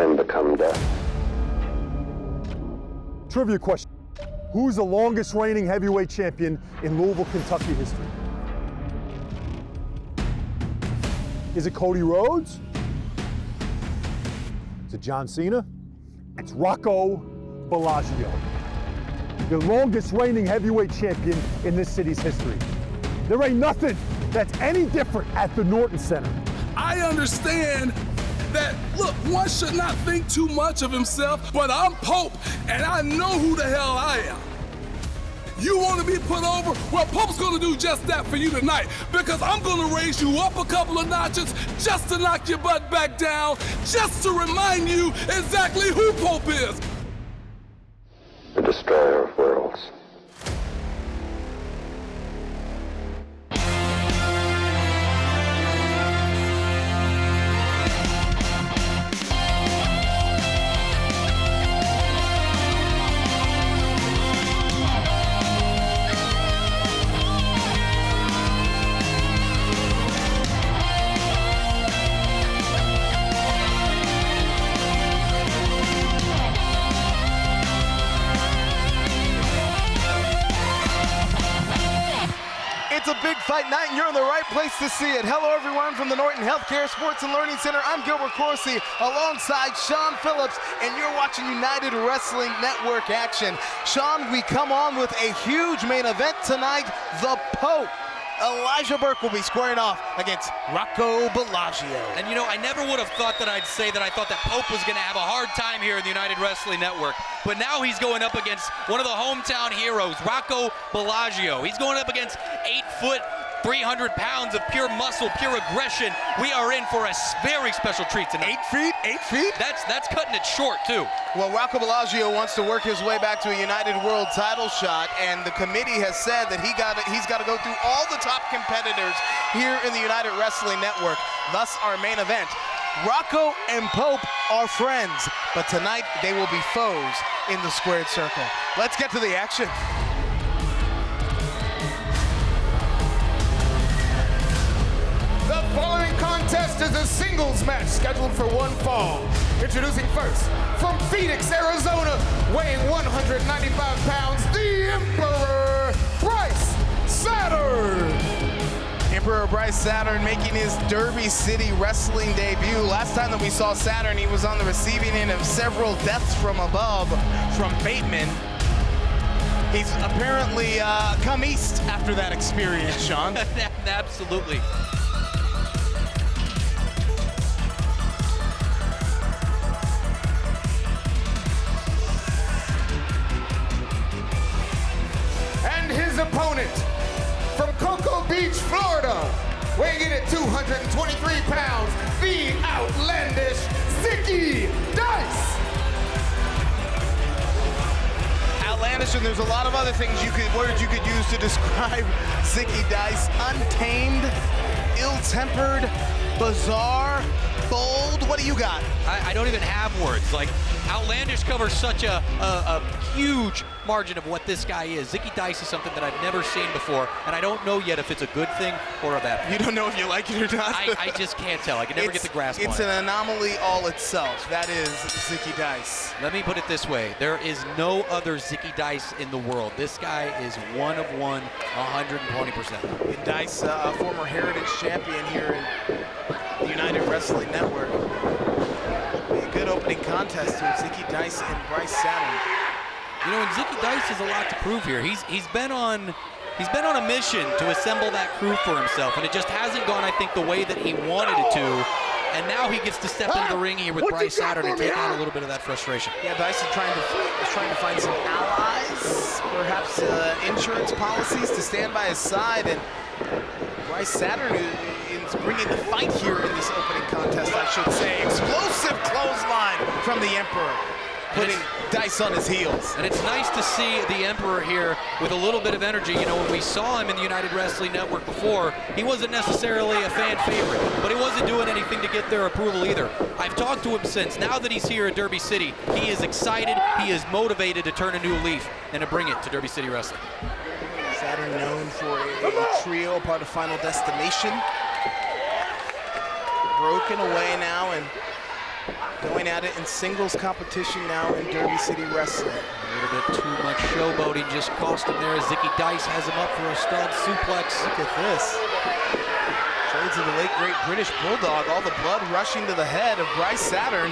time become death. Trivia question. Who's the longest reigning heavyweight champion in Louisville, Kentucky history? Is it Cody Rhodes? Is it John Cena? It's Rocco Bellagio, the longest reigning heavyweight champion in this city's history. There ain't nothing that's any different at the Norton Center. I understand that, look, one should not think too much of himself, but I'm Pope, and I know who the hell I am. You want to be put over? Well, Pope's going to do just that for you tonight, because I'm going to raise you up a couple of notches just to knock your butt back down, just to remind you exactly who Pope is. The destroyer of worlds. It's a big fight night, and you're in the right place to see it. Hello, everyone, from the Norton Healthcare Sports and Learning Center. I'm Gilbert Corsi, alongside Sean Phillips, and you're watching United Wrestling Network action. Sean, we come on with a huge main event tonight. The Pope, Elijah Burke, will be squaring off against Rocco Bellagio. And you know, I never would have thought that I'd say that I thought that Pope was going to have a hard time here in the United Wrestling Network. But now he's going up against one of the hometown heroes, Rocco Bellagio. He's going up against 8 foot, 300 pounds of pure muscle, pure aggression. We are in for a very special treat tonight. 8 feet? 8 feet? That's cutting it short, too. Well, Rocco Bellagio wants to work his way back to a United World title shot, and the committee has said that he's got to go through all the top competitors here in the United Wrestling Network. Thus, our main event. Rocco and Pope are friends, but tonight they will be foes in the squared circle. Let's get to the action. The following contest is a singles match scheduled for one fall. Introducing first, from Phoenix, Arizona, weighing 195 pounds, the Emperor, Bryce Saturn. Emperor Bryce Saturn making his Derby City wrestling debut. Last time that we saw Saturn, he was on the receiving end of several deaths from above from Bateman. He's apparently come east after that experience, Sean. Absolutely. And his opponent, from Cocoa Beach, Florida, weighing in at 223 pounds, the outlandish Zicky Dice. Outlandish, and there's a lot of other words you could use to describe Zicky Dice. Untamed, ill-tempered, bizarre, bold. What do you got? I don't even have words. Like, outlandish covers such a huge margin of what this guy is. Zicky Dice is something that I've never seen before, and I don't know yet if it's a good thing or a bad thing. You don't know if you like it or not? I just can't tell. I can never get the grasp on it. It's an anomaly all itself. That is Zicky Dice. Let me put it this way. There is no other Zicky Dice in the world. This guy is one of one, 120%. And Dice, a former Heritage champion here in the United Wrestling Network. It'll be a good opening contest here. Zicky Dice and Bryce Saturn. You know, and Zicky Dice has a lot to prove here. He's been on a mission to assemble that crew for himself, and it just hasn't gone, I think, the way that he wanted it to. And now he gets to step into the ring here with Bryce Saturn and take out a little bit of that frustration. Yeah, Dice is trying to find some allies, perhaps insurance policies to stand by his side, and Bryce Saturn is bringing the fight here in this opening contest, I should say. Explosive clothesline from the Emperor, putting Dice on his heels. And it's nice to see the Emperor here with a little bit of energy. You know, when we saw him in the United Wrestling Network before, he wasn't necessarily a fan favorite, but he wasn't doing anything to get their approval either. I've talked to him since. Now that he's here at Derby City, he is excited, he is motivated to turn a new leaf and to bring it to Derby City Wrestling. Saturn known for a trio, part of Final Destination. Broken away now, and Going at it in singles competition now in Derby City Wrestling. A little bit too much showboating just cost him there as Zicky Dice has him up for a stud suplex. Look at this. Trades of the late great British Bulldog, all the blood rushing to the head of Bryce Saturn.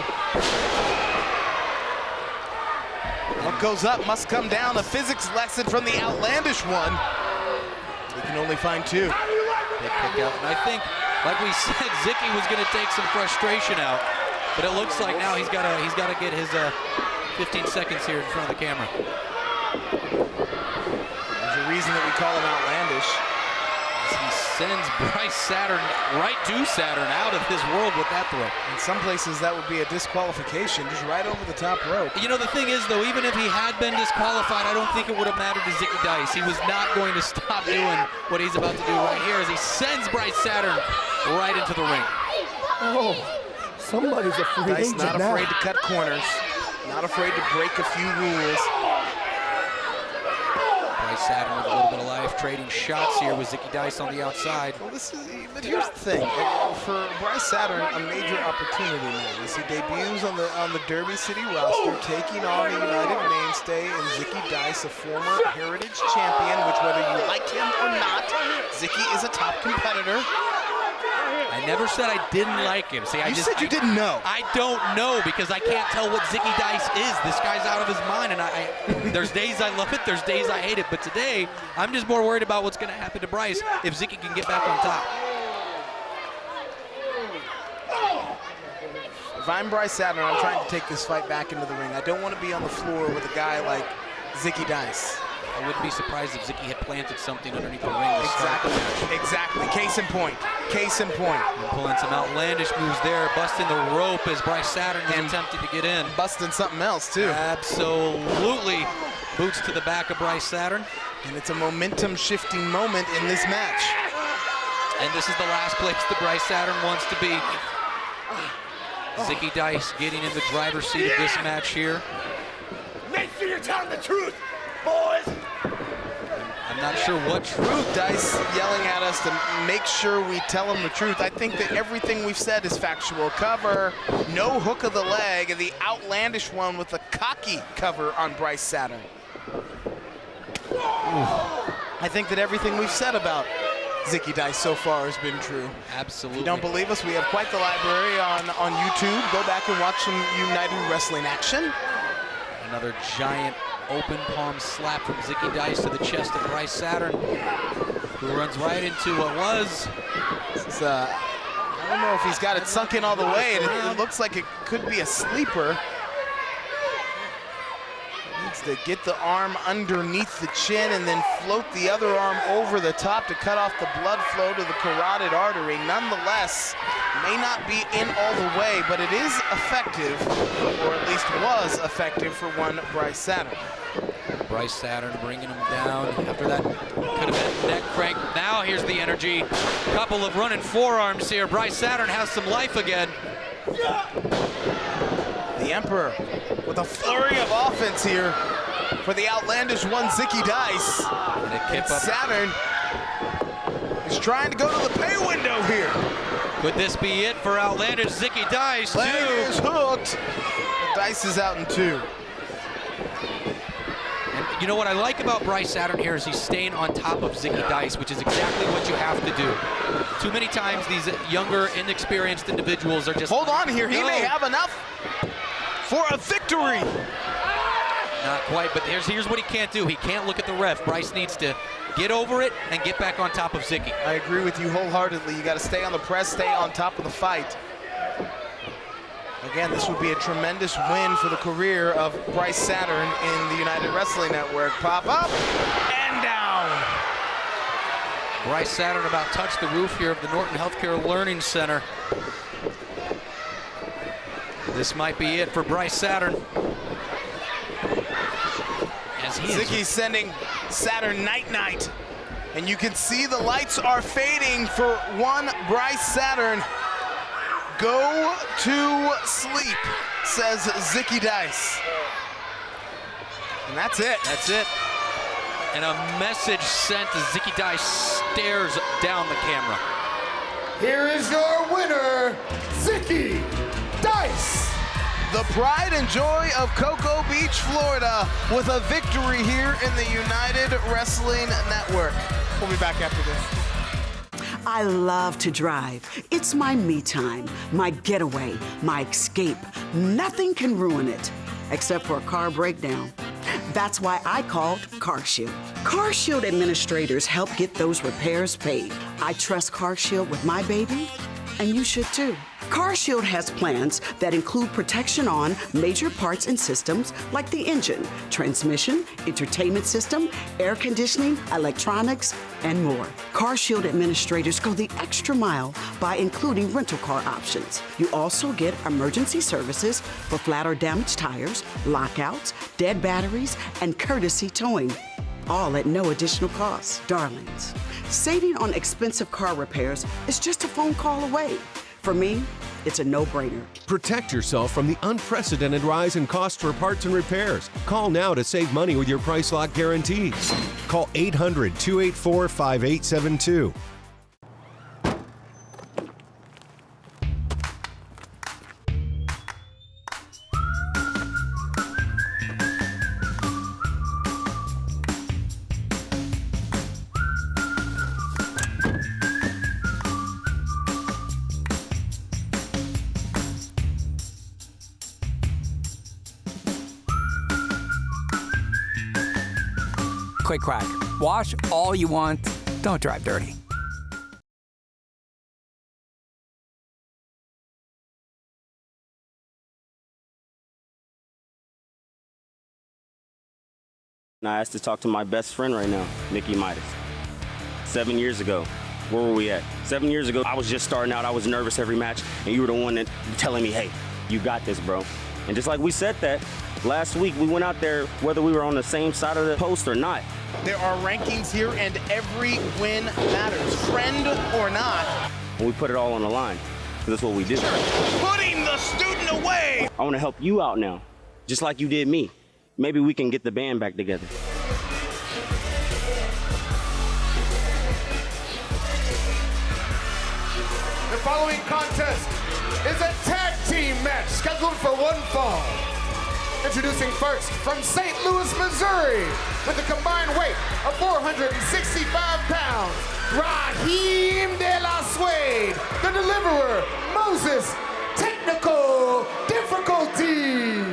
What goes up must come down, a physics lesson from the outlandish one. We can only find two. Big pick out, and I think, like we said, Zicky was going to take some frustration out, but it looks like now he's got to get his 15 seconds here in front of the camera. There's a reason that we call him outlandish. He sends Bryce Saturn right to Saturn out of his world with that throw. In some places that would be a disqualification, just right over the top rope. You know, the thing is, though, even if he had been disqualified, I don't think it would have mattered to Zicky Dice. He was not going to stop doing what he's about to do right here as he sends Bryce Saturn right into the ring. Oh, somebody's a free Dice agent not now. afraid to cut corners, not afraid to break a few rules. Bryce Saturn with a little bit of life, trading shots here with Zicky Dice on the outside. Well, but here's the thing. For Bryce Saturn, a major opportunity now as he debuts on the Derby City roster, taking on the United mainstay and Zicky Dice, a former Heritage champion, which whether you like him or not, Zicky is a top competitor. I never said I didn't like him. See, You said you didn't know. I don't know because I can't tell what Zicky Dice is. This guy's out of his mind, and there's days I love it, there's days I hate it. But today, I'm just more worried about what's going to happen to Bryce if Zicky can get back on top. If I'm Bryce Saturn, I'm trying to take this fight back into the ring. I don't want to be on the floor with a guy like Zicky Dice. I wouldn't be surprised if Zicky had planted something underneath the ring to start the match. Exactly. Case in point. Case in point. And pulling some outlandish moves there, busting the rope as Bryce Saturn is attempting to get in. Busting something else, too. Absolutely. Boots to the back of Bryce Saturn. And it's a momentum-shifting moment in this match. And this is the last place that Bryce Saturn wants to be. Zicky Dice getting in the driver's seat of this match here. Make sure you're telling the truth, boys. I'm not sure what truth. Dice yelling at us to make sure we tell him the truth. I think that everything we've said is factual. Cover, no hook of the leg, and the outlandish one with a cocky cover on Bryce Saturn. I think that everything we've said about Zicky Dice so far has been true. Absolutely. If you don't believe us, we have quite the library on YouTube. Go back and watch some United Wrestling action. Another giant open palm slap from Zicky Dice to the chest of Bryce Saturn, who runs right into what was. This is, I don't know if he's got it sunk in all the way. It looks like it could be a sleeper. Needs to get the arm underneath the chin and then float the other arm over the top to cut off the blood flow to the carotid artery. Nonetheless, may not be in all the way, but it is effective, or at least was effective for one Bryce Saturn. Bryce Saturn bringing him down after that could have been neck crank. Now here's the energy. Couple of running forearms here. Bryce Saturn has some life again. The Emperor with a flurry of offense here for the outlandish one, Zicky Dice. And Saturn is trying to go to the pay window here. Could this be it for outlandish Zicky Dice? Leg is hooked. Dice is out in two. And you know what I like about Bryce Saturn here is he's staying on top of Zicky Dice, which is exactly what you have to do. Too many times these younger, inexperienced individuals are just— Hold on here, he may have enough for a victory. Not quite, but here's what he can't do. He can't look at the ref. Bryce needs to get over it and get back on top of Zicky. I agree with you wholeheartedly. You got to stay on the press, stay on top of the fight. Again, this would be a tremendous win for the career of Bryce Saturn in the United Wrestling Network. Pop up and down. Bryce Saturn about touched the roof here of the Norton Healthcare Learning Center. This might be it for Bryce Saturn. Zicky's sending Saturn night-night. And you can see the lights are fading for one Bryce Saturn. Go to sleep, says Zicky Dice. And that's it. That's it. And a message sent as Zicky Dice stares down the camera. Here is your winner, Zicky Dice. The pride and joy of Cocoa Beach, Florida, with a victory here in the United Wrestling Network. We'll be back after this. I love to drive. It's my me time, my getaway, my escape. Nothing can ruin it, except for a car breakdown. That's why I called CarShield. CarShield administrators help get those repairs paid. I trust CarShield with my baby, and you should too. CarShield has plans that include protection on major parts and systems like the engine, transmission, entertainment system, air conditioning, electronics, and more. CarShield administrators go the extra mile by including rental car options. You also get emergency services for flat or damaged tires, lockouts, dead batteries, and courtesy towing, all at no additional cost. Darlings, saving on expensive car repairs is just a phone call away. For me, it's a no-brainer. Protect yourself from the unprecedented rise in costs for parts and repairs. Call now to save money with your price lock guarantees. Call 800-284-5872. Quick crack. Wash all you want. Don't drive dirty. I asked to talk to my best friend right now, Mickey Midas. 7 years ago, where were we at? 7 years ago, I was just starting out. I was nervous every match, and you were the one that telling me, hey, you got this, bro. And just like we said that, last week we went out there, whether we were on the same side of the post or not. There are rankings here, and every win matters, friend or not. And we put it all on the line, because that's what we do. Putting the student away. I want to help you out now, just like you did me. Maybe we can get the band back together. The following contest is a tag team match scheduled for one fall. Introducing first from St. Louis, Missouri, with a combined weight of 465 pounds, Raheem De La Suede, the deliverer, Moses, technical difficulties.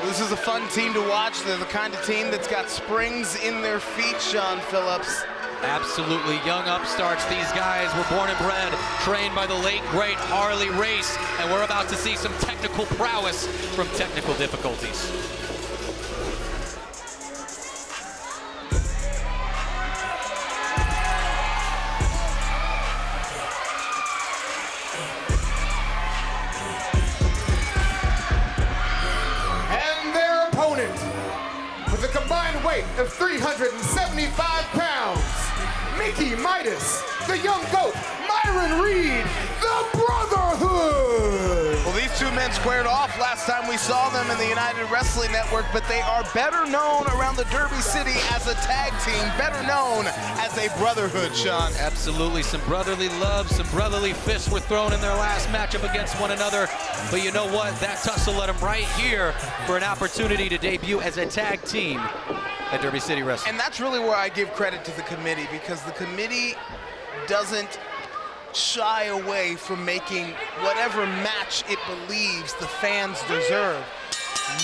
This is a fun team to watch. They're the kind of team that's got springs in their feet, Sean Phillips. Absolutely young upstarts. These guys were born and bred, trained by the late, great Harley Race, and we're about to see some technical prowess from technical difficulties. And their opponent, with a combined weight of 375 pounds, Mickey Midas, the young goat, Myron Reed, the Brotherhood. Well, these two men squared off last time we saw them in the United Wrestling Network, but they are better known around the Derby City as a tag team, better known as a brotherhood, Sean. Absolutely, some brotherly love, some brotherly fists were thrown in their last matchup against one another, but you know what? That tussle led them right here for an opportunity to debut as a tag team at Derby City Wrestling. And that's really where I give credit to the committee, because the committee doesn't shy away from making whatever match it believes the fans deserve.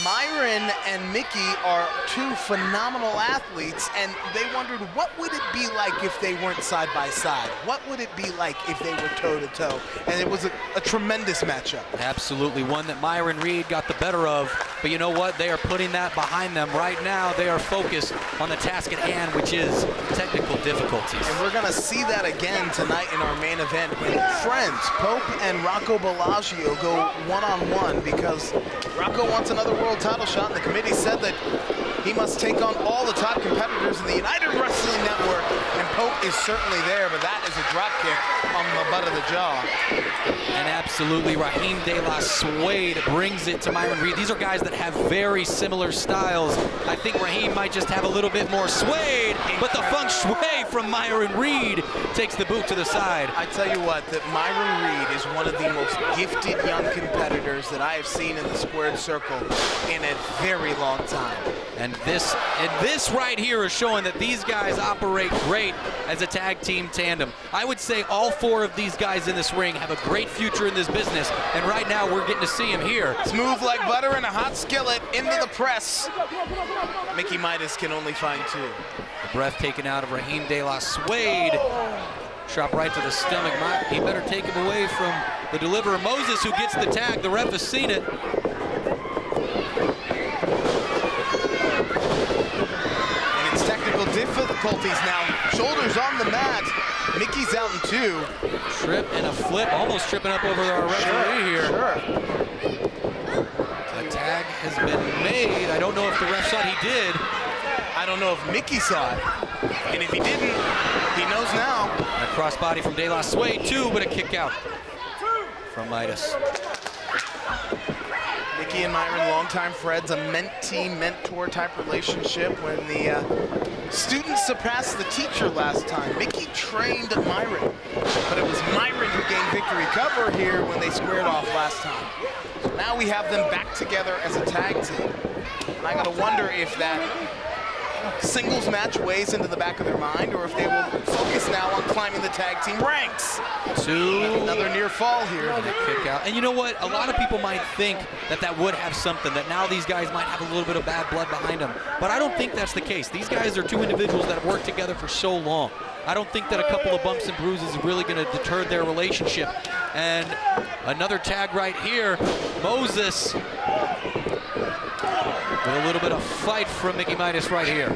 Myron and Mickey are two phenomenal athletes, and they wondered, what would it be like if they weren't side by side? What would it be like if they were toe to toe? And it was a tremendous matchup. Absolutely, one that Myron Reed got the better of, but you know what? They are putting that behind them. Right now, they are focused on the task at hand, which is technical difficulties. And we're gonna see that again tonight in our main event when friends, Pope and Rocco Bellagio, go one-on-one, because Rocco wants another world title shot, and the committee said that he must take on all the top competitors in the United Wrestling Network, and Pope is certainly there, but that is a drop kick on the butt of the jaw. And absolutely, Raheem De La Suede brings it to Myron Reed. These are guys that have very similar styles. I think Raheem might just have a little bit more suede, but the feng shui from Myron Reed takes the boot to the side. I tell you what, that Myron Reed is one of the most gifted young competitors that I have seen in the squared circle in a very long time. And this right here is showing that these guys operate great as a tag team tandem. I would say all 4 of these guys in this ring have a great future in this business, and right now we're getting to see them here. Smooth like butter in a hot skillet into the press. Mickey Midas can only find 2. The breath taken out of Raheem De La Suede. Chop right to the stomach. He better take him away from the deliverer Moses, who gets the tag. The ref has seen it. And it's technical difficulties now. Shoulders on the mat. Mickey's out in 2. Trip and a flip, almost tripping up over our referee here. Sure. A tag has been made. I don't know if the ref saw it. He did. I don't know if Mickey saw it. And if he didn't, he knows now. A crossbody from De La Suede, 2, but a kick out from Midas. Mickey and Myron, longtime friends, a mentee-mentor type relationship. When the student surpassed the teacher last time, Mickey trained Myron, but it was Myron who gained victory cover here when they squared off last time. So now we have them back together as a tag team. And I gotta wonder if that singles match weighs into the back of their mind, or if they will focus now on climbing the tag team ranks. 2. Another near fall here. And a kick out. And you know what? A lot of people might think that that would have something, that now these guys might have a little bit of bad blood behind them. But I don't think that's the case. These guys are 2 individuals that have worked together for so long. I don't think that a couple of bumps and bruises is really going to deter their relationship. And another tag right here. Moses with a little bit of fight from Mickey Midas right here.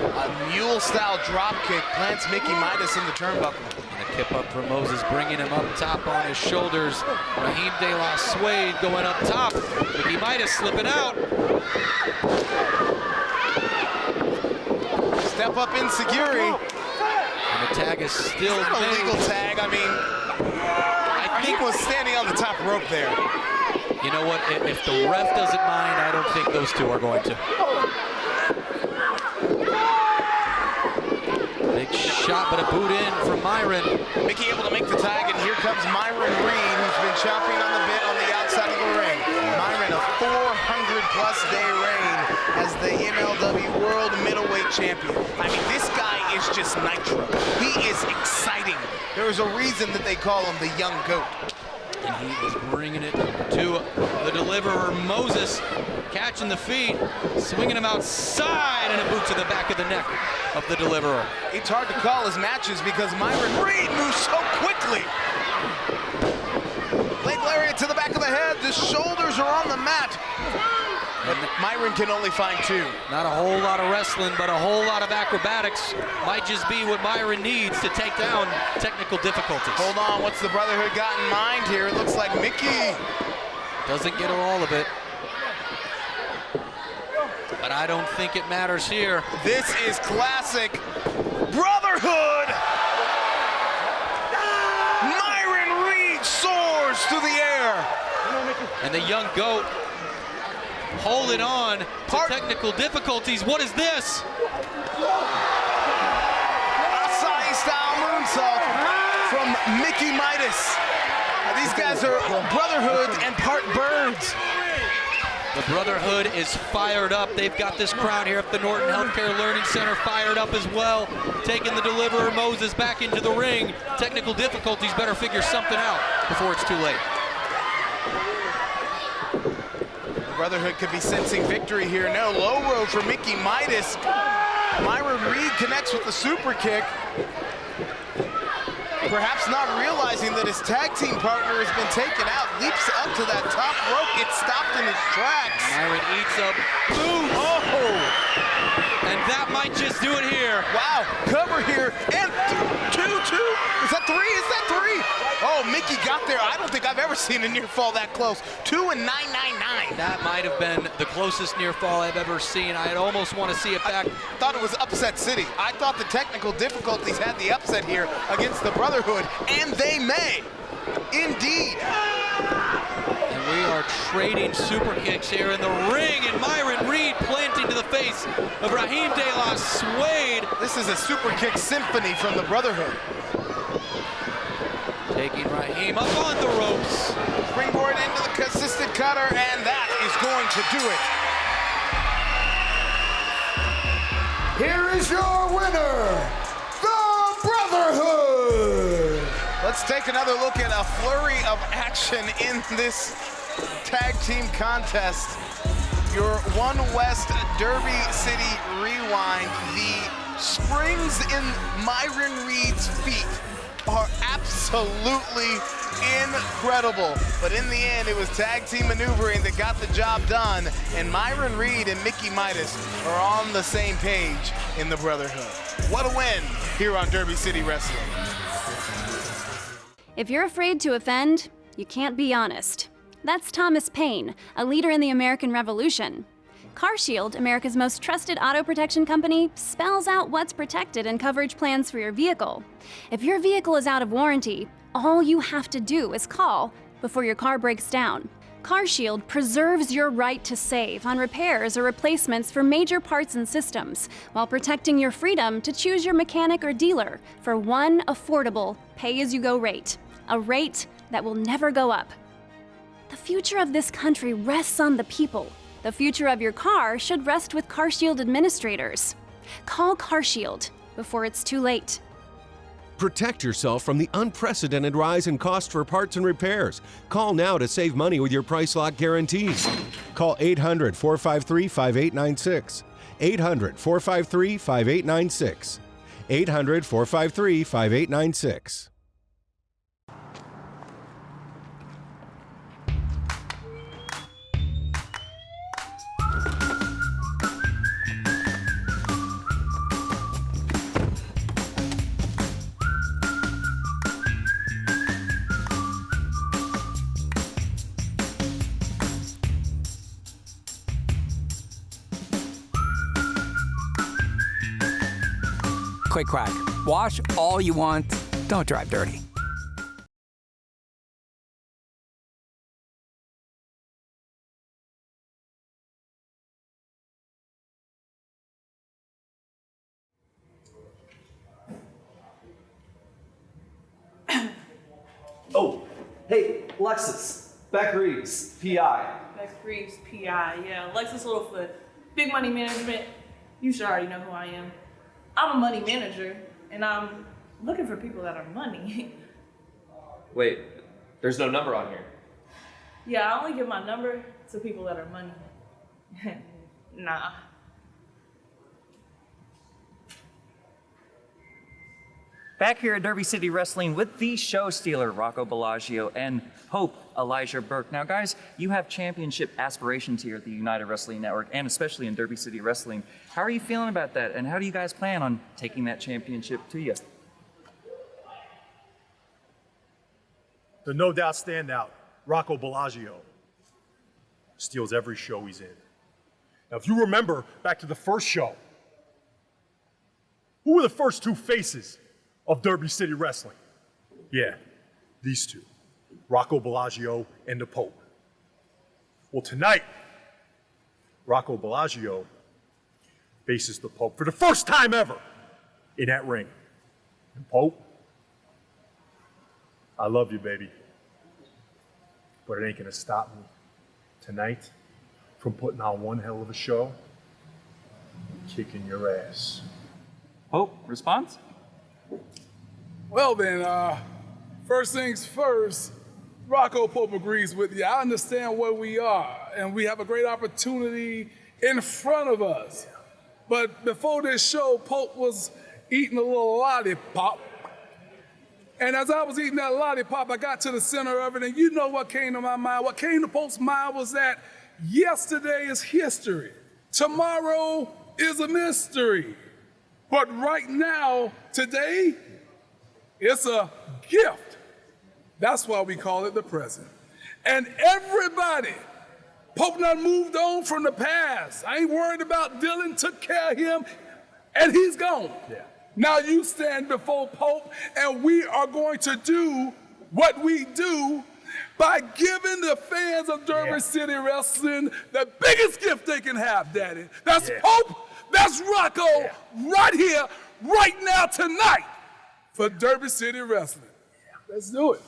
A mule-style drop kick plants Mickey Midas in the turnbuckle. And a kip up from Moses, bringing him up top on his shoulders. Raheem De La Suede going up top. Mickey Midas slipping out. Step up in Seguri. And the tag is still a legal tag. I mean, I think was standing on the top rope there. You know what? If the ref doesn't mind, I don't think those 2 are going to. Big shot, but a boot in from Myron. Mickey able to make the tag, and here comes Myron Reed, who's been chomping on the bit on the outside of the ring. Myron, a 400-plus day reign as the MLW World Middleweight Champion. I mean, this guy is just nitro. He is exciting. There is a reason that they call him the Young Goat. And he is bringing it to the deliverer, Moses, catching the feet, swinging him outside, and a boot to the back of the neck of the deliverer. It's hard to call his matches because Myron Reed moves so quickly. Leg lariat to the back of the head. The shoulders are on the mat. But Myron can only find 2. Not a whole lot of wrestling, but a whole lot of acrobatics. Might just be what Myron needs to take down technical difficulties. Hold on, what's the Brotherhood got in mind here? It looks like Mickey doesn't get all of it. But I don't think it matters here. This is classic Brotherhood! Myron Reed soars through the air. And the Young Goat holding on to technical difficulties. What is this? Acai-style moonsault from Mickey Midas. These guys are Brotherhood and part birds. The Brotherhood is fired up. They've got this crowd here at the Norton Healthcare Learning Center fired up as well. Taking the deliverer Moses back into the ring. Technical difficulties, better figure something out before it's too late. Brotherhood could be sensing victory here. No, low road for Mickey Midas. Myron Reed connects with the super kick. Perhaps not realizing that his tag team partner has been taken out. Leaps up to that top rope. It's stopped in his tracks. Myron eats up. Boom! Oh! And that might just do it here. Wow, cover here. And 2-2. Is that 3? Is that 3? Oh, Mickey got there. I don't think I've ever seen a near fall that close. 2 and 999. That might have been the closest near fall I've ever seen. I'd almost want to see it back. I thought it was upset city. I thought the technical difficulties had the upset here against the Brotherhood, and they may. Indeed. And we are trading super kicks here in the ring, and Myron Reed planting to the face of Raheem De La Suede. This is a super kick symphony from the Brotherhood. Taking Raheem up on the ropes. Springboard into the consistent cutter, and that is going to do it. Here is your winner, the Brotherhood. Let's take another look at a flurry of action in this tag team contest. Your One West Derby City Rewind. The springs in Myron Reed's feet are absolutely incredible. But in the end, it was tag team maneuvering that got the job done. And Myron Reed and Mickey Midas are on the same page in the Brotherhood. What a win here on Derby City Wrestling. If you're afraid to offend, you can't be honest. That's Thomas Paine, a leader in the American Revolution. CarShield, America's most trusted auto protection company, spells out what's protected in coverage plans for your vehicle. If your vehicle is out of warranty, all you have to do is call before your car breaks down. CarShield preserves your right to save on repairs or replacements for major parts and systems, while protecting your freedom to choose your mechanic or dealer for one affordable pay-as-you-go rate, a rate that will never go up. The future of this country rests on the people. The future of your car should rest with CarShield administrators. Call CarShield before it's too late. Protect yourself from the unprecedented rise in cost for parts and repairs. Call now to save money with your price lock guarantees. Call 800-453-5896. 800-453-5896. 800-453-5896. Quick crack. Wash all you want. Don't drive dirty. Oh, hey, Lexus. Beck Reeves, PI. Beck Reeves, PI. Yeah, Lexus Littlefoot. Big money management. You should already know who I am. I'm a money manager, and I'm looking for people that are money. Wait, there's no number on here. Yeah, I only give my number to people that are money. Nah. Back here at Derby City Wrestling with the show stealer, Rocco Bellagio, and Hope Elijah Burke. Now, guys, you have championship aspirations here at the United Wrestling Network, and especially in Derby City Wrestling. How are you feeling about that, and how do you guys plan on taking that championship to you? The no doubt standout, Rocco Bellagio, steals every show he's in. Now, if you remember back to the first show, who were the first two faces of Derby City Wrestling? Yeah, these two, Rocco Bellagio and the Pope. Well, tonight, Rocco Bellagio faces the Pope for the first time ever in that ring. And Pope, I love you, baby, but it ain't gonna stop me tonight from putting on one hell of a show and kicking your ass. Hope, response? Well then, first things first, Rocco Pope agrees with you. I understand where we are, and we have a great opportunity in front of us. But before this show, Pope was eating a little lollipop. And as I was eating that lollipop, I got to the center of it, and you know what came to my mind? What came to Pope's mind was that yesterday is history. Tomorrow is a mystery. But right now, today, it's a gift. That's why we call it the present. And everybody, Pope done moved on from the past. I ain't worried about Dylan, took care of him, and he's gone. Yeah. Now you stand before Pope, and we are going to do what we do by giving the fans of Derby City Wrestling the biggest gift they can have, Daddy. That's Pope, that's Rocco, right here, right now, tonight, for Derby City Wrestling. Let's do it.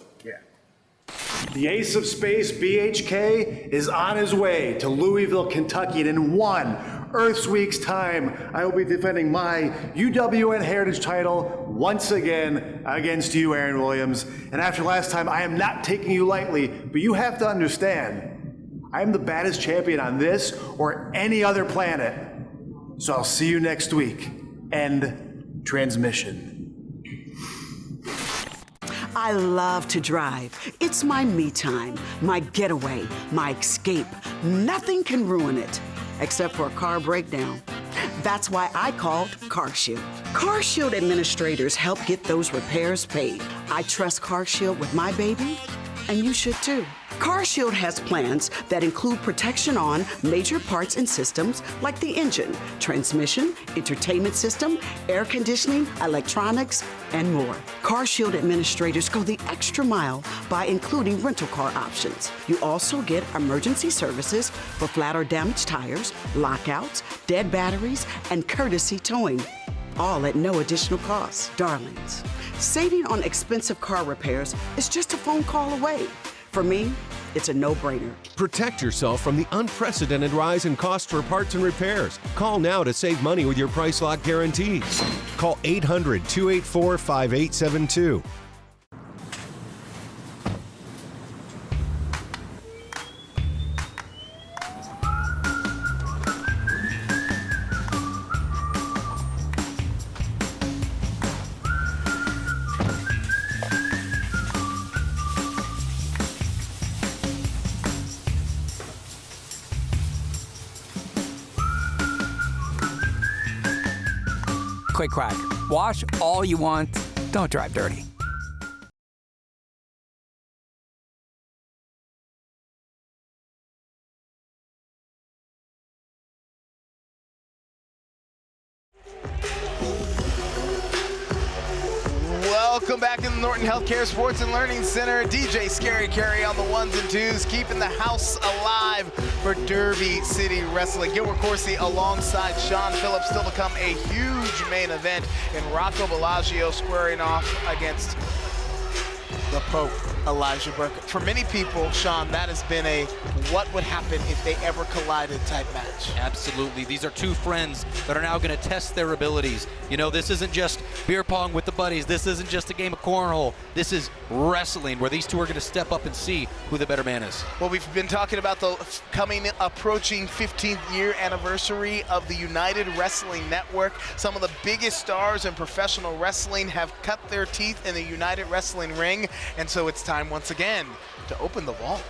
The ace of space, BHK, is on his way to Louisville, Kentucky, and in 1 Earth's Week's time, I will be defending my UWN Heritage title once again against you, Aaron Williams. And after last time, I am not taking you lightly, but you have to understand, I am the baddest champion on this or any other planet. So I'll see you next week. End transmission. I love to drive. It's my me time, my getaway, my escape. Nothing can ruin it, except for a car breakdown. That's why I called CarShield. CarShield administrators help get those repairs paid. I trust CarShield with my baby, and you should too. CarShield has plans that include protection on major parts and systems like the engine, transmission, entertainment system, air conditioning, electronics, and more. CarShield administrators go the extra mile by including rental car options. You also get emergency services for flat or damaged tires, lockouts, dead batteries, and courtesy towing, all at no additional cost. Darlings, saving on expensive car repairs is just a phone call away. For me, it's a no-brainer. Protect yourself from the unprecedented rise in cost for parts and repairs. Call now to save money with your price lock guarantees. Call 800-284-5872. Quick crack. Wash all you want. Don't drive dirty. Welcome back in the Norton Healthcare Sports and Learning Center. DJ Scary Carey on the ones and twos, keeping the house alive for Derby City Wrestling. Gilbert Corsi alongside Sean Phillips, still to come a huge main event in Rocco Bellagio squaring off against the Pope, Elijah Burke. For many people, Sean, that has been a what would happen if they ever collided type match. Absolutely. These are two friends that are now going to test their abilities. You know, this isn't just beer pong with the buddies. This isn't just a game of cornhole. This is wrestling, where these two are going to step up and see who the better man is. Well, we've been talking about the approaching 15th year anniversary of the United Wrestling Network. Some of the biggest stars in professional wrestling have cut their teeth in the United Wrestling ring, and so it's time once again to open the vault.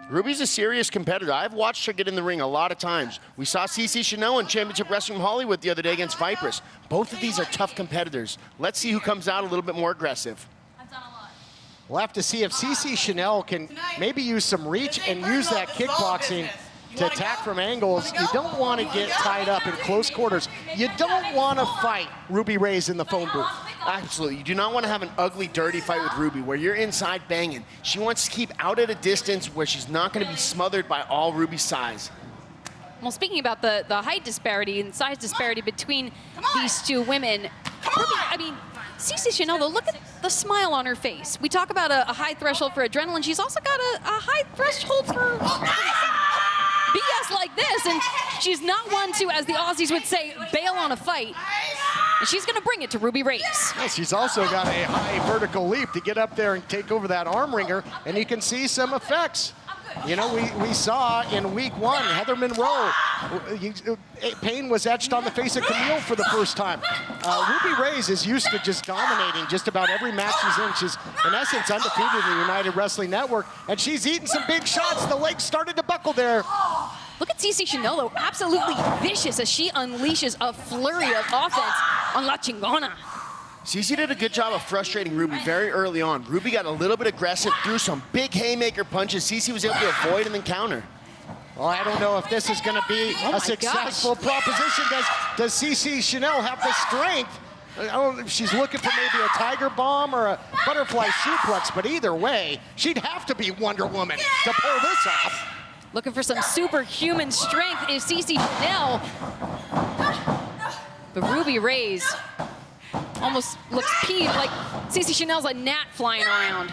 Ruby's a serious competitor. I've watched her get in the ring a lot of times. We saw CeCe Chanel in Championship Wrestling from Hollywood the other day against Vipers. Both of these are tough competitors. Let's see who comes out a little bit more aggressive. We'll have to see if CeCe Chanel can maybe use some reach and use that kickboxing to attack from angles. You don't want to get tied up in close quarters. You don't want to fight Ruby Raze in the phone booth. Absolutely. You do not want to have an ugly, dirty fight with Ruby where you're inside banging. She wants to keep out at a distance where she's not going to be smothered by all Ruby's size. Well, speaking about the height disparity and size disparity between these two women, Ruby, I mean, CeCe Chanel, though, look at the smile on her face. We talk about a high threshold for adrenaline. She's also got a high threshold for BS like this, and she's not one to, as the Aussies would say, bail on a fight. And she's going to bring it to Ruby Raze. Well, she's also got a high vertical leap to get up there and take over that arm wringer, and you can see some effects. You know, we saw in week 1, Heather Monroe, pain was etched on the face of Camille for the first time. Ruby Raze is used to just dominating just about every match she's in. She's, in essence, undefeated in the United Wrestling Network, and she's eating some big shots. The legs started to buckle there. Look at CeCe Chanel, though, absolutely vicious as she unleashes a flurry of offense on La Chingona. CeCe did a good job of frustrating Ruby very early on. Ruby got a little bit aggressive, threw some big haymaker punches. CeCe was able to avoid and then counter. Well, I don't know if this is going to be a successful proposition. Does CeCe Chanel have the strength? I don't know if she's looking for maybe a tiger bomb or a butterfly suplex, but either way, she'd have to be Wonder Woman to pull this off. Looking for some superhuman strength is CeCe Chanel. But Ruby Raze almost looks peeved, like CeCe Chanel's a gnat flying around.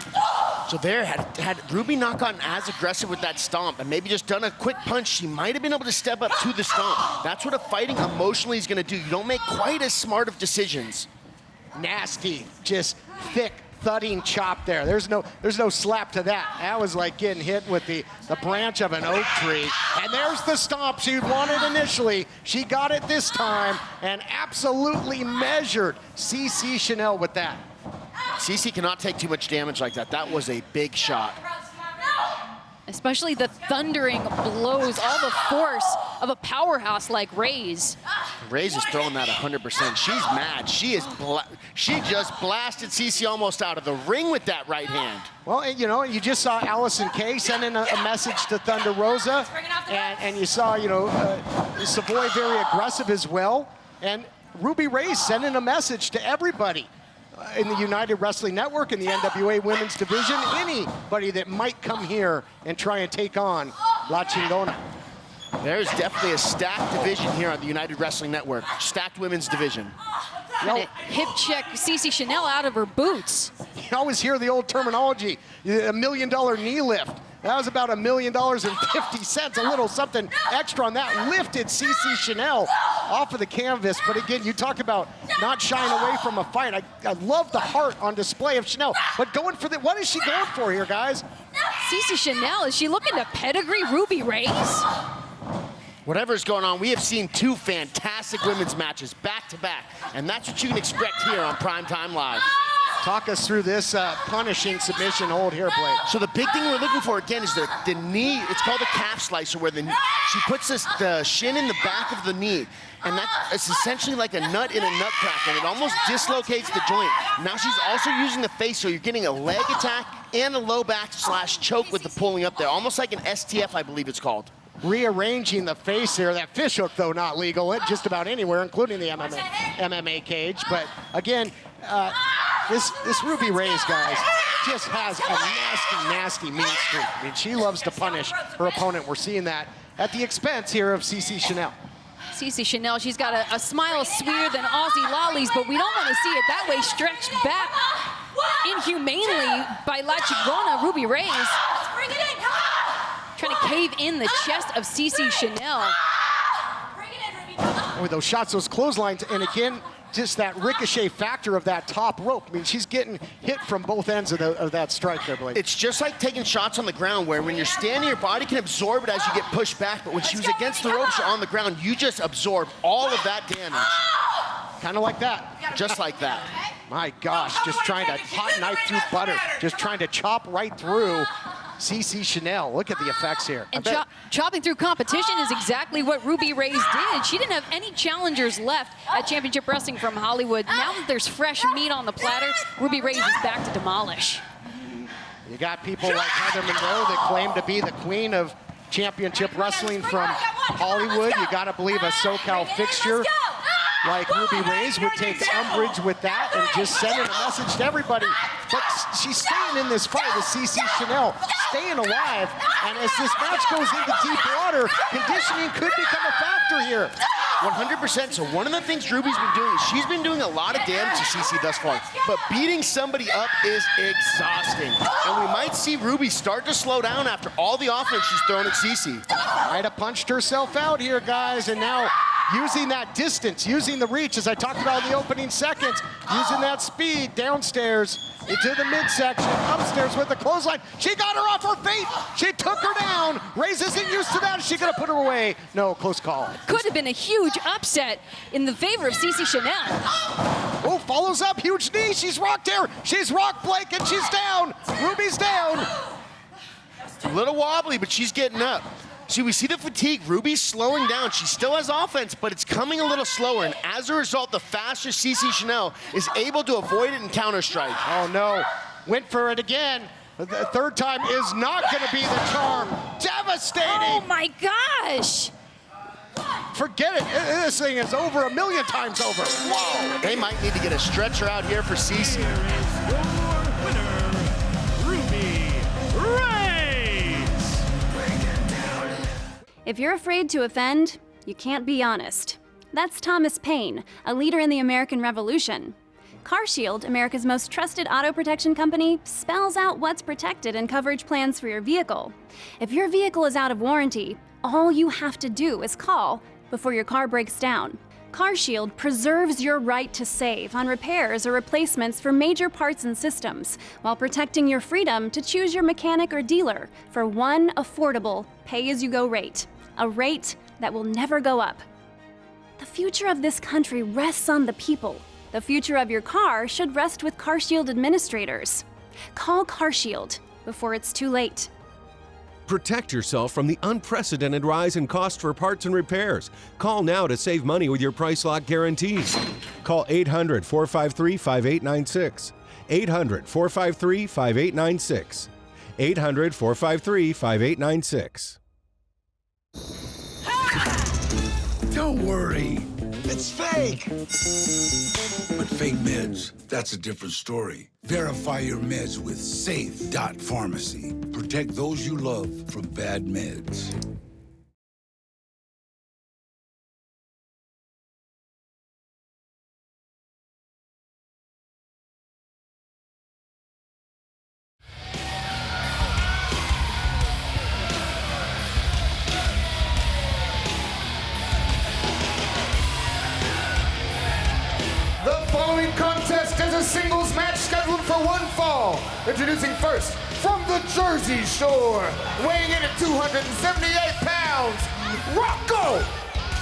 So there, had Ruby not gotten as aggressive with that stomp and maybe just done a quick punch, she might have been able to step up to the stomp. That's what a fighting emotionally is gonna do. You don't make quite as smart of decisions. Nasty, just thick, thudding chop there. There's no slap to that. That was like getting hit with the branch of an oak tree. And there's the stomp she wanted initially. She got it this time and absolutely measured CeCe Chanel with that. CeCe cannot take too much damage like that. That was a big shot. Especially the thundering blows, all the force of a powerhouse like Raze. Raze is throwing that 100%. She's mad. She just blasted CeCe almost out of the ring with that right hand. Well, you know, you just saw Allison Kay sending a message to Thunder Rosa, and you saw, you know, Savoy very aggressive as well, and Ruby Raze sending a message to everybody in the United Wrestling Network, in the NWA Women's Division, anybody that might come here and try and take on La Chingona. There's definitely a stacked division here on the United Wrestling Network. Stacked women's division. Trying to hip check CeCe Chanel out of her boots. You always hear the old terminology, $1 million knee lift. That was about $1,000,50, a little something extra on that. Lifted CeCe Chanel off of the canvas. But again, you talk about not shying away from a fight. I love the heart on display of Chanel. But going for what is she going for here, guys? CeCe Chanel, is she looking to pedigree Ruby Raze? Whatever's going on, we have seen two fantastic women's matches back to back. And that's what you can expect here on Primetime Live. Talk us through this punishing submission hold here, Blake. So the big thing we're looking for, again, is the knee. It's called a calf slicer, where she puts the shin in the back of the knee. And it's essentially like a nut in a nutcracker, and it almost dislocates the joint. Now she's also using the face, so you're getting a leg attack and a low back / choke with the pulling up there. Almost like an STF, I believe it's called. Rearranging the face here. That fish hook, though, not legal at just about anywhere, including the MMA cage. But again, this Ruby Raze, guys, just has a nasty mean streak. I mean, she loves to punish her opponent. We're seeing that at the expense here of CeCe Chanel. CeCe Chanel, she's got a smile sweeter than Aussie lollies, but we don't want to see it that way, stretched back inhumanely by La Chingona. Ruby Raze trying to cave in the chest of CeCe Chanel. With those shots, those clotheslines, and again, just that ricochet factor of that top rope. I mean, she's getting hit from both ends of that strike there, Blake. It's just like taking shots on the ground, where when you're standing, your body can absorb it as you get pushed back, but when she was against the ropes or on the ground, you just absorb all of that damage. Kind of like that. Just like that. My gosh, just trying to hot knife through butter, just trying to chop right through CeCe Chanel. Look at the effects here. And chopping through competition is exactly what Ruby Raze did. She didn't have any challengers left at Championship Wrestling from Hollywood. Now that there's fresh meat on the platter, Ruby Raze is back to demolish. You got people like Heather Monroe that claim to be the queen of Championship Wrestling from Hollywood. You got to believe a SoCal fixture like Ruby Raze would take umbrage with that and just sending a message to everybody. But she's staying in this fight with CeCe Chanel, staying alive. And as this match goes into deep water, conditioning could become a factor here. 100%. So one of the things Ruby's been doing is she's been doing a lot of damage to CeCe thus far. But beating somebody up is exhausting. And we might see Ruby start to slow down after all the offense she's thrown at CeCe. Might have punched herself out here, guys, and now using that distance, using the reach, as I talked about in the opening seconds, using that speed downstairs into the midsection, upstairs with the clothesline. She got her off her feet. She took her down. Raze isn't used to that. Is she going to put her away? No, close call. Could have been a huge upset in the favor of CeCe Chanel. Oh, follows up, huge knee. She's rocked here. She's rocked Blake, and she's down. Ruby's down. A little wobbly, but she's getting up. we see the fatigue. Ruby's slowing down. She still has offense, but it's coming a little slower. And as a result, the faster CeCe Chanel is able to avoid it and counter-strike. Oh, no. Went for it again. The third time is not going to be the charm. Devastating. Oh, my gosh. Forget it. This thing is over 1,000,000 times over. Whoa. They might need to get a stretcher out here for CeCe. If you're afraid to offend, you can't be honest. That's Thomas Paine, a leader in the American Revolution. CarShield, America's most trusted auto protection company, spells out what's protected in coverage plans for your vehicle. If your vehicle is out of warranty, all you have to do is call before your car breaks down. CarShield preserves your right to save on repairs or replacements for major parts and systems, while protecting your freedom to choose your mechanic or dealer for one affordable pay-as-you-go rate, a rate that will never go up. The future of this country rests on the people. The future of your car should rest with CarShield administrators. Call CarShield before it's too late. Protect yourself from the unprecedented rise in cost for parts and repairs. Call now to save money with your price lock guarantees. Call 800-453-5896. 800-453-5896. 800-453-5896. Don't worry, it's fake. But fake meds, that's a different story. Verify your meds with safe.pharmacy. Protect those you love from bad meds. Contest is a singles match scheduled for one fall. Introducing first, from the Jersey Shore, weighing in at 278 pounds, Rocco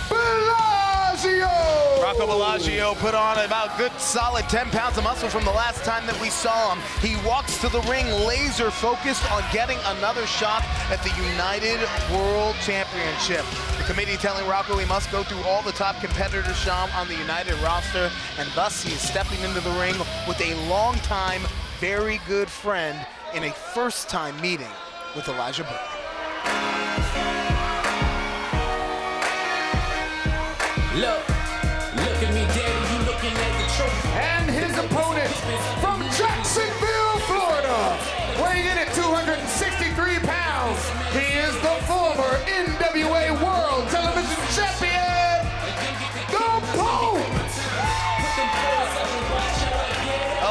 Bellagio! Rocco Bellagio put on about a good solid 10 pounds of muscle from the last time that we saw him. He walks to the ring laser focused on getting another shot at the United World Championship. The committee telling Rocco he must go through all the top competitors, Sean, on the United roster, and thus he is stepping into the ring with a long-time, very good friend in a first-time meeting with Elijah Burke. Look at me, daddy, you looking at the trophy. And his opponent from Jacksonville, Florida, weighing in at 263 pounds, he is the former NWA World Television Champion, the Pope!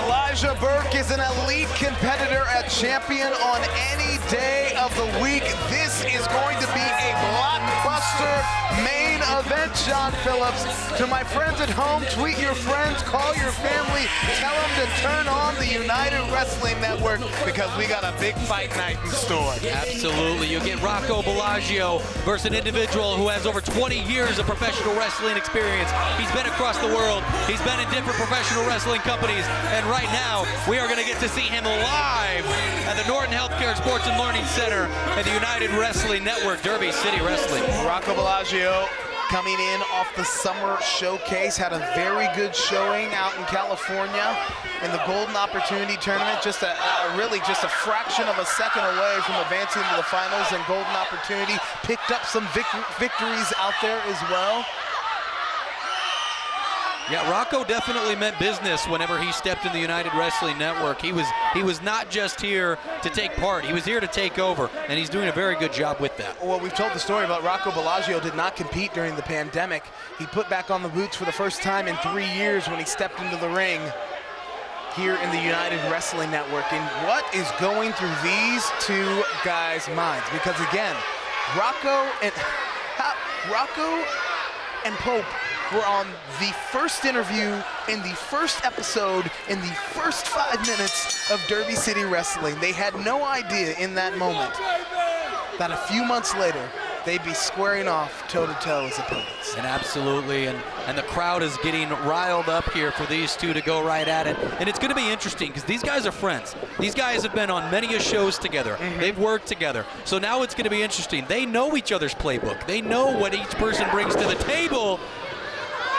Elijah Burke is an elite competitor, a champion on any day of the week. This is going to be a blockbuster main event, Sean Phillips. To my friends at home, tweet your friends, call your family, tell them to turn on the United Wrestling Network because we got a big fight night in store. Absolutely. You get Rocco Bellagio versus an individual who has over 20 years of professional wrestling experience. He's been across the world. He's been in different professional wrestling companies. And right now, we are going to get to see him live at the Norton Healthcare Sports and Learning Center at the United Wrestling Network, Derby City Wrestling. Rocco Bellagio coming in off the summer showcase, had a very good showing out in California in the Golden Opportunity Tournament, really just a fraction of a second away from advancing to the finals, and Golden Opportunity picked up some victories out there as well. Yeah, Rocco definitely meant business whenever he stepped in the United Wrestling Network. He was not just here to take part. He was here to take over, and he's doing a very good job with that. Well, we've told the story about Rocco Bellagio did not compete during the pandemic. He put back on the boots for the first time in 3 years when he stepped into the ring here in the United Wrestling Network. And what is going through these two guys' minds? Because again, Rocco and Pope were on the first interview in the first episode in the first 5 minutes of Derby City Wrestling. They had no idea in that moment that a few months later, they'd be squaring off toe-to-toe as opponents. And absolutely, and the crowd is getting riled up here for these two to go right at it. And it's going to be interesting because these guys are friends. These guys have been on many shows together. They've worked together. So now it's going to be interesting. They know each other's playbook. They know what each person brings to the table.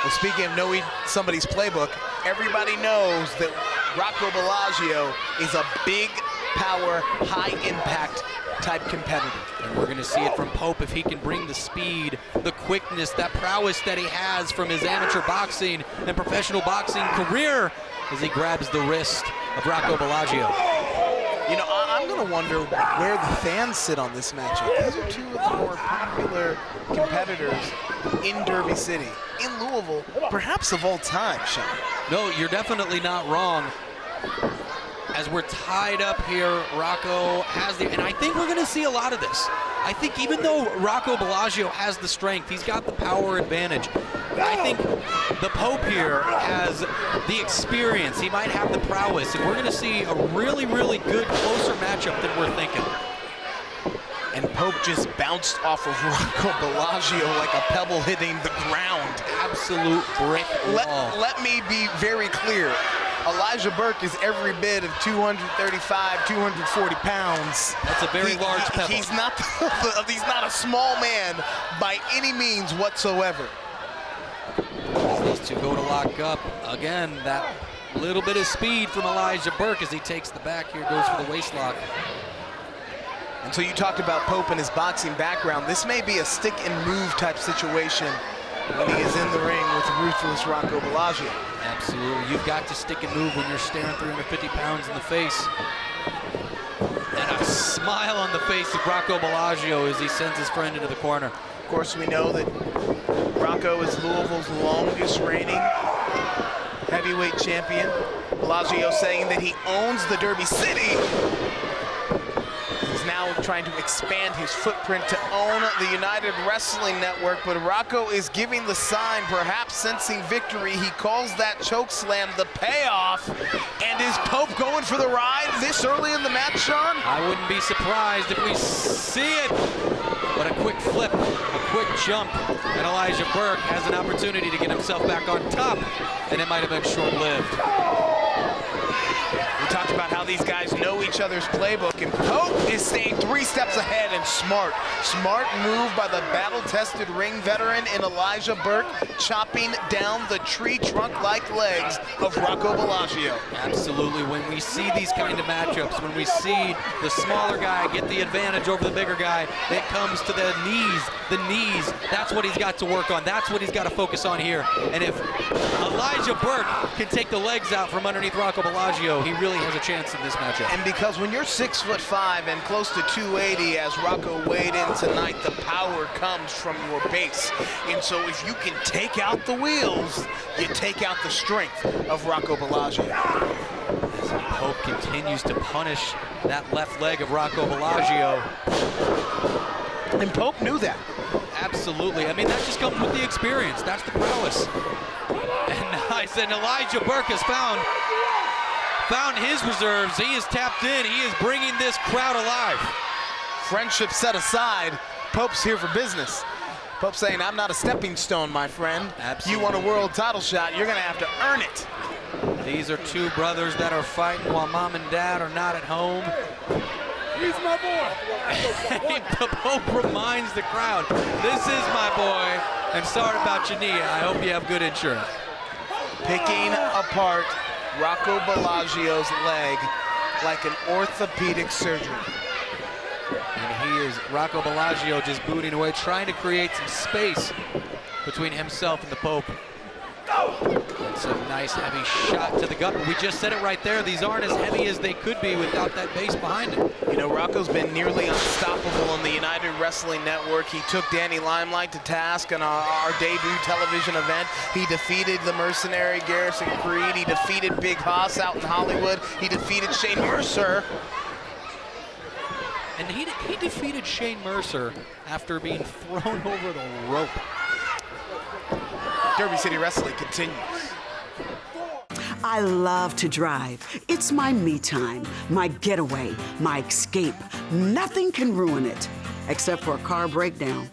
Well, speaking of knowing somebody's playbook, everybody knows that Rocco Bellagio is a big power, high impact type competitor. And we're going to see it from Pope if he can bring the speed, the quickness, that prowess that he has from his amateur boxing and professional boxing career as he grabs the wrist of Rocco Bellagio. You know, I'm going to wonder where the fans sit on this matchup. These are two of the more popular competitors in Derby City, in Louisville, perhaps of all time, Sean. No, you're definitely not wrong. As we're tied up here, Rocco has the, and I think we're going to see a lot of this. I think even though Rocco Bellagio has the strength, he's got the power advantage. I think the Pope here has the experience. He might have the prowess, and we're going to see a really, really good, closer matchup than we're thinking. And Pope just bounced off of Rocco Bellagio like a pebble hitting the ground. Absolute brick wall. Let me be very clear. Elijah Burke is every bit of 235, 240 pounds. That's a very large pebble. He's not a small man by any means whatsoever. As these two go to lock up, again, that little bit of speed from Elijah Burke as he takes the back here, goes for the waist lock. And so you talked about Pope and his boxing background. This may be a stick and move type situation when he is in the ring with ruthless Rocco Bellagio. Absolutely, you've got to stick and move when you're staring 350 pounds in the face. And a smile on the face of Rocco Bellagio as he sends his friend into the corner. Of course, we know that Rocco is Louisville's longest reigning heavyweight champion. Bellagio saying that he owns the Derby City. He's now trying to expand his footprint to own the United Wrestling Network, but Rocco is giving the sign, perhaps sensing victory. He calls that choke slam the payoff. And is Pope going for the ride this early in the match, Sean? I wouldn't be surprised if we see it. But a quick flip, a quick jump, and Elijah Burke has an opportunity to get himself back on top, and it might have been short-lived. We talked about how these guys know each other's playbook, and Pope is staying 3 steps ahead and smart. Smart move by the battle-tested ring veteran in Elijah Burke, chopping down the tree trunk-like legs of Rocco Bellagio. Absolutely. When we see these kind of matchups, when we see the smaller guy get the advantage over the bigger guy, it comes to the knees. The knees, that's what he's got to work on. That's what he's got to focus on here. And if Elijah Burke can take the legs out from underneath Rocco Bellagio, he really has a chance in this matchup. And because when you're 6'5" and close to 280, as Rocco weighed in tonight, the power comes from your base. And so if you can take out the wheels, you take out the strength of Rocco Bellagio. As Pope continues to punish that left leg of Rocco Bellagio. And Pope knew that. Absolutely. I mean, that just comes with the experience. That's the prowess. And nice. And Elijah Burke has found his reserves. He is tapped in. He is bringing this crowd alive. Friendship set aside, Pope's here for business. Pope saying, I'm not a stepping stone, my friend. Absolutely. You want a world title shot, you're gonna have to earn it. These are two brothers that are fighting while mom and dad are not at home. He's my boy. The Pope reminds the crowd, this is my boy, and sorry about your knee. I hope you have good insurance. Picking apart Rocco Bellagio's leg like an orthopedic surgeon. And he is, Rocco Bellagio just booting away, trying to create some space between himself and the Pope. That's a nice heavy shot to the gut. We just said it right there. These aren't as heavy as they could be without that base behind him. You know, Rocco's been nearly unstoppable on the United Wrestling Network. He took Danny Limelight to task on our debut television event. He defeated the mercenary Garrison Creed. He defeated Big Hoss out in Hollywood. He defeated Shane Mercer. And he defeated Shane Mercer after being thrown over the rope. Derby City Wrestling continues. I love to drive. It's my me time, my getaway, my escape. Nothing can ruin it, except for a car breakdown.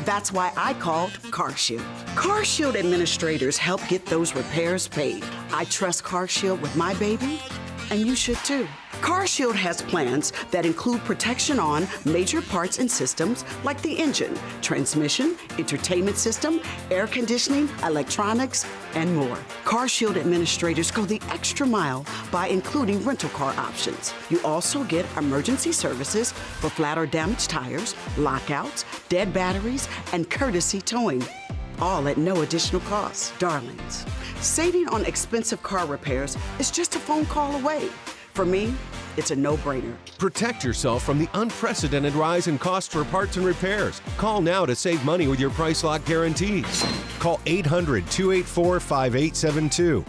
That's why I called CarShield. CarShield administrators help get those repairs paid. I trust CarShield with my baby, and you should too. CarShield has plans that include protection on major parts and systems like the engine, transmission, entertainment system, air conditioning, electronics, and more. CarShield administrators go the extra mile by including rental car options. You also get emergency services for flat or damaged tires, lockouts, dead batteries, and courtesy towing, all at no additional cost. Darlings, saving on expensive car repairs is just a phone call away. For me, it's a no-brainer. Protect yourself from the unprecedented rise in cost for parts and repairs. Call now to save money with your price lock guarantees. Call 800-284-5872.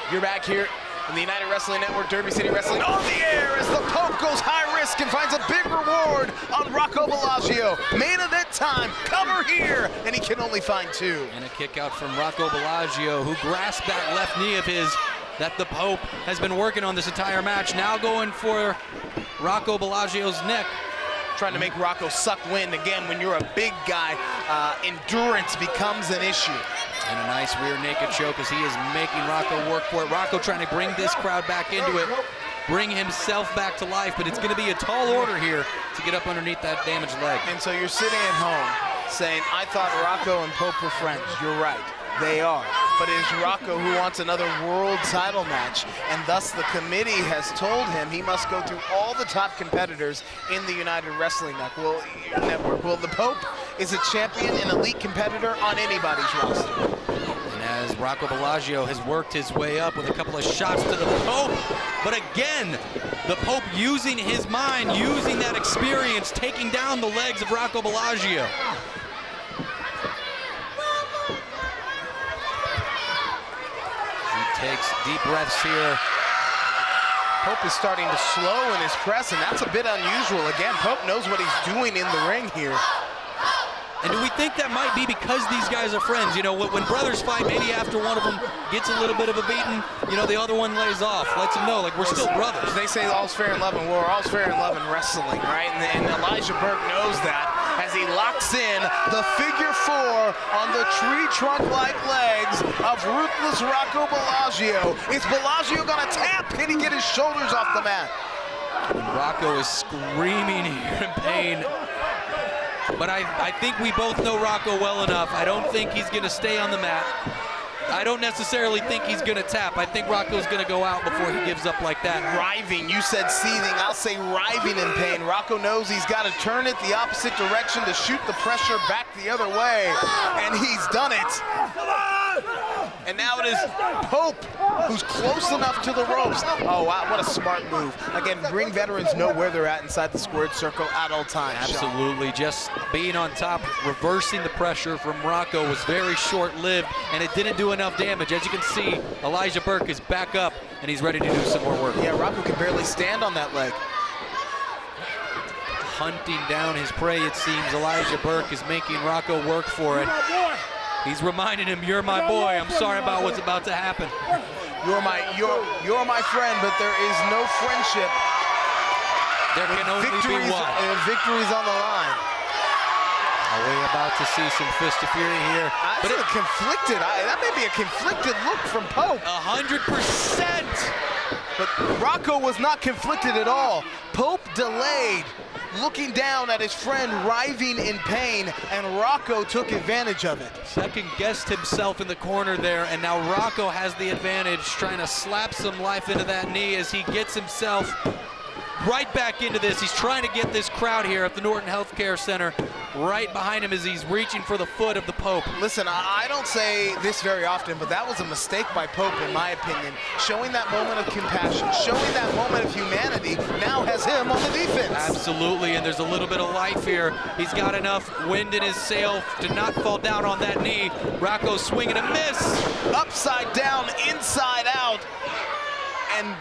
You're back here in the United Wrestling Network, Derby City Wrestling on the air as the Pope goes high risk and finds a big reward on Rocco Bellagio. Main event time, cover here, and he can only find two. And a kick out from Rocco Bellagio, who grasped that left knee of his that the Pope has been working on this entire match. Now going for Rocco Bellagio's neck. Trying to make Rocco suck wind. Again, when you're a big guy, endurance becomes an issue. And a nice rear naked choke as he is making Rocco work for it. Rocco trying to bring this crowd back into it, bring himself back to life, but it's going to be a tall order here to get up underneath that damaged leg. And so you're sitting at home saying, I thought Rocco and Pope were friends. You're right, they are. But it is Rocco who wants another world title match, and thus the committee has told him he must go through all the top competitors in the United Wrestling Network. Well, the Pope is a champion and elite competitor on anybody's roster. And as Rocco Bellagio has worked his way up with a couple of shots to the Pope, but again, the Pope using his mind, using that experience, taking down the legs of Rocco Bellagio. Takes deep breaths here. Pope is starting to slow in his press, and that's a bit unusual. Again, Pope knows what he's doing in the ring here. And do we think that might be because these guys are friends? You know, when brothers fight, maybe after one of them gets a little bit of a beating, you know, the other one lays off, lets them know, like, we're still brothers. They say all's fair in love and war, all's fair in love and wrestling, right? And Elijah Burke knows that as he locks in the figure four on the tree trunk-like legs of ruthless Rocco Bellagio. Is Bellagio gonna tap? Can he get his shoulders off the mat? And Rocco is screaming here in pain. But I think we both know Rocco well enough. I don't think he's gonna stay on the mat. I don't necessarily think he's gonna tap. I think Rocco's gonna go out before he gives up like that. Writhing, you said seething, I'll say writhing in pain. Rocco knows he's gotta turn it the opposite direction to shoot the pressure back the other way. And he's done it. And now it is Pope who's close enough to the ropes. Oh, wow, what a smart move. Again, ring veterans know where they're at inside the squared circle at all times. Absolutely, just being on top, reversing the pressure from Rocco was very short-lived, and it didn't do enough damage. As you can see, Elijah Burke is back up, and he's ready to do some more work. Yeah, Rocco can barely stand on that leg. Hunting down his prey, it seems. Elijah Burke is making Rocco work for it. He's reminding him, you're my boy. I'm sorry about what's about to happen. You're my friend, but there is no friendship. There can only be one. Victory's on the line. Are we about to see some fist of fury here? But it's conflicted. That may be a conflicted look from Pope. 100%. But Rocco was not conflicted at all. Pope delayed, looking down at his friend writhing in pain, and Rocco took advantage of it. Second guessed himself in the corner there, and now Rocco has the advantage, trying to slap some life into that knee as he gets himself right back into this. He's trying to get this crowd here at the Norton Healthcare Center right behind him as he's reaching for the foot of the Pope. Listen, I don't say this very often, but that was a mistake by Pope, in my opinion. Showing that moment of compassion, showing that moment of humanity, now has him on the defense. Absolutely, and there's a little bit of life here. He's got enough wind in his sail to not fall down on that knee. Rocco swinging a miss. Upside down, inside out, and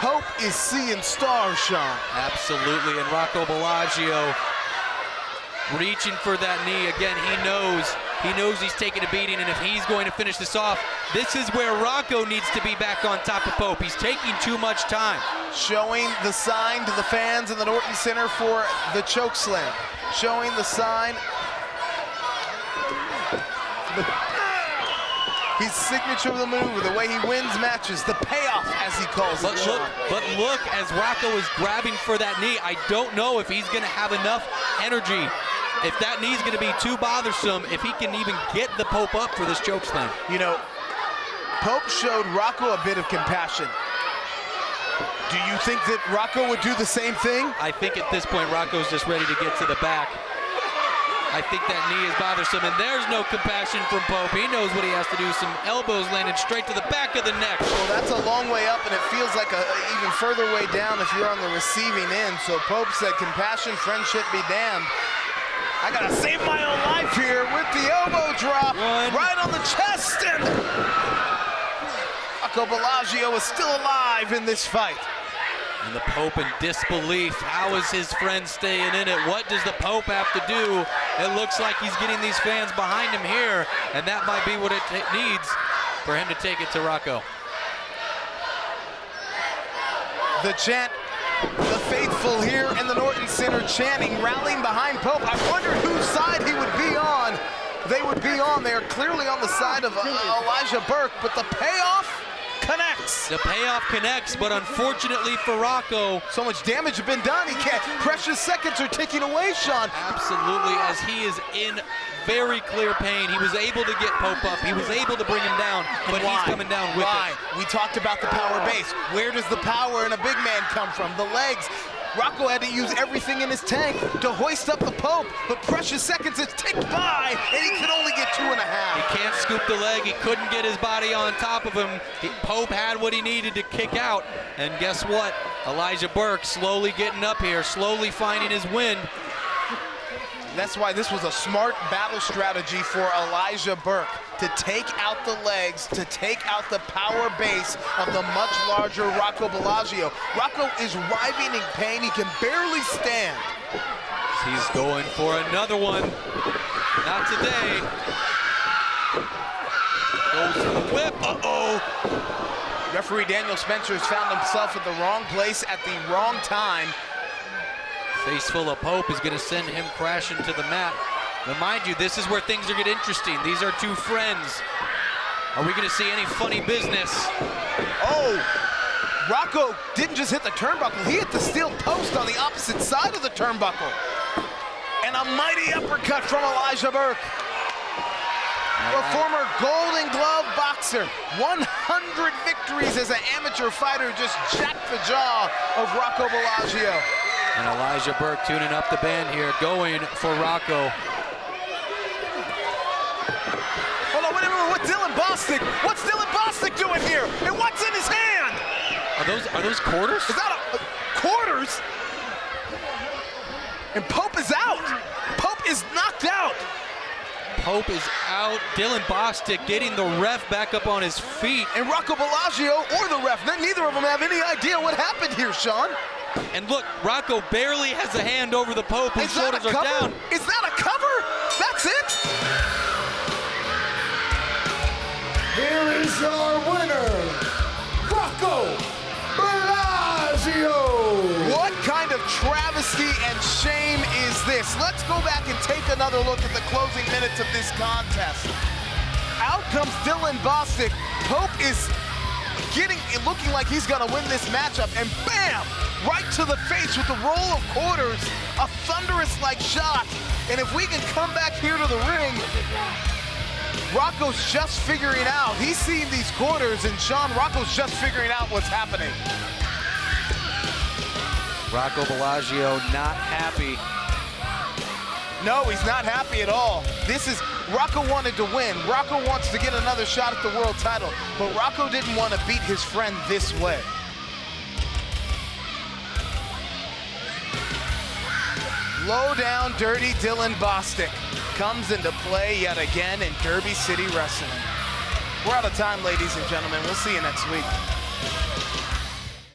Pope is seeing stars, Sean. Absolutely, and Rocco Bellagio reaching for that knee. Again, he knows He knows he's taking a beating, and if he's going to finish this off, this is where Rocco needs to be back on top of Pope. He's taking too much time. Showing the sign to the fans in the Norton Center for the choke slam. Showing the sign. His signature of the maneuver, the way he wins matches, the payoff, as he calls it. But look, as Rocco is grabbing for that knee, I don't know if he's going to have enough energy. If that knee's going to be too bothersome, if he can even get the Pope up for this choke slam. You know, Pope showed Rocco a bit of compassion. Do you think that Rocco would do the same thing? I think at this point, Rocco's just ready to get to the back. I think that knee is bothersome, and there's no compassion from Pope. He knows what he has to do. Some elbows landed straight to the back of the neck. Well, that's a long way up, and it feels like an even further way down if you're on the receiving end. So Pope said, compassion, friendship be damned. I gotta save my own life here with the elbow drop. Right on the chest, and Rocco Bellagio is still alive in this fight. And the Pope in disbelief. How is his friend staying in it? What does the Pope have to do? It looks like he's getting these fans behind him here, and that might be what it needs for him to take it to Rocco. The chant, the faithful here in the Norton Center chanting, rallying behind Pope. I wonder whose side he would be on. They would be on. They are clearly on the side of Elijah Burke, but the payoff connects. The payoff connects, but unfortunately for Rocco, so much damage has been done. He can't. Precious seconds are ticking away, Sean. Absolutely, as he is in very clear pain. He was able to get Pope up. He was able to bring him down, but he's coming down with it. We talked about the power base. Where does the power in a big man come from? The legs. Rocco had to use everything in his tank to hoist up the Pope, but precious seconds has ticked by, and he could only get 2.5. He can't scoop the leg. He couldn't get his body on top of him. Pope had what he needed to kick out, and guess what? Elijah Burke slowly getting up here, slowly finding his wind. That's why this was a smart battle strategy for Elijah Burke, to take out the legs, to take out the power base of the much larger Rocco Bellagio. Rocco is writhing in pain. He can barely stand. He's going for another one. Not today. Goes for the whip. Uh-oh. Referee Daniel Spencer has found himself at the wrong place at the wrong time. Face full of Pope is going to send him crashing to the mat. But mind you, this is where things are getting interesting. These are two friends. Are we going to see any funny business? Oh, Rocco didn't just hit the turnbuckle. He hit the steel post on the opposite side of the turnbuckle. And a mighty uppercut from Elijah Burke. A former Golden Glove boxer. 100 victories as an amateur fighter, just jacked the jaw of Rocco Bellagio. And Elijah Burke tuning up the band here, going for Rocco. Hold on, wait a minute, what's Dylan Bostic? What's Dylan Bostic doing here? And what's in his hand? Are those quarters? Is that quarters? And Pope is out. Pope is knocked out. Pope is out. Dylan Bostic getting the ref back up on his feet. And Rocco Bellagio or the ref, neither of them have any idea what happened here, Sean. And look, Rocco barely has a hand over the Pope. His shoulders are down. Is that a cover? That's it? Here is your winner, Rocco Bellagio. What kind of travesty and shame is this? Let's go back and take another look at the closing minutes of this contest. Out comes Dylan Bostic. Pope is looking like he's gonna win this matchup, and bam! Right to the face with the roll of quarters, a thunderous-like shot. And if we can come back here to the ring, Rocco's just figuring out. He's seeing these quarters, and Rocco's just figuring out what's happening. Rocco Bellagio not happy. No, he's not happy at all. Rocco wanted to win. Rocco wants to get another shot at the world title, but Rocco didn't want to beat his friend this way. Low down, dirty Dylan Bostic comes into play yet again in Derby City Wrestling. We're out of time, ladies and gentlemen. We'll see you next week.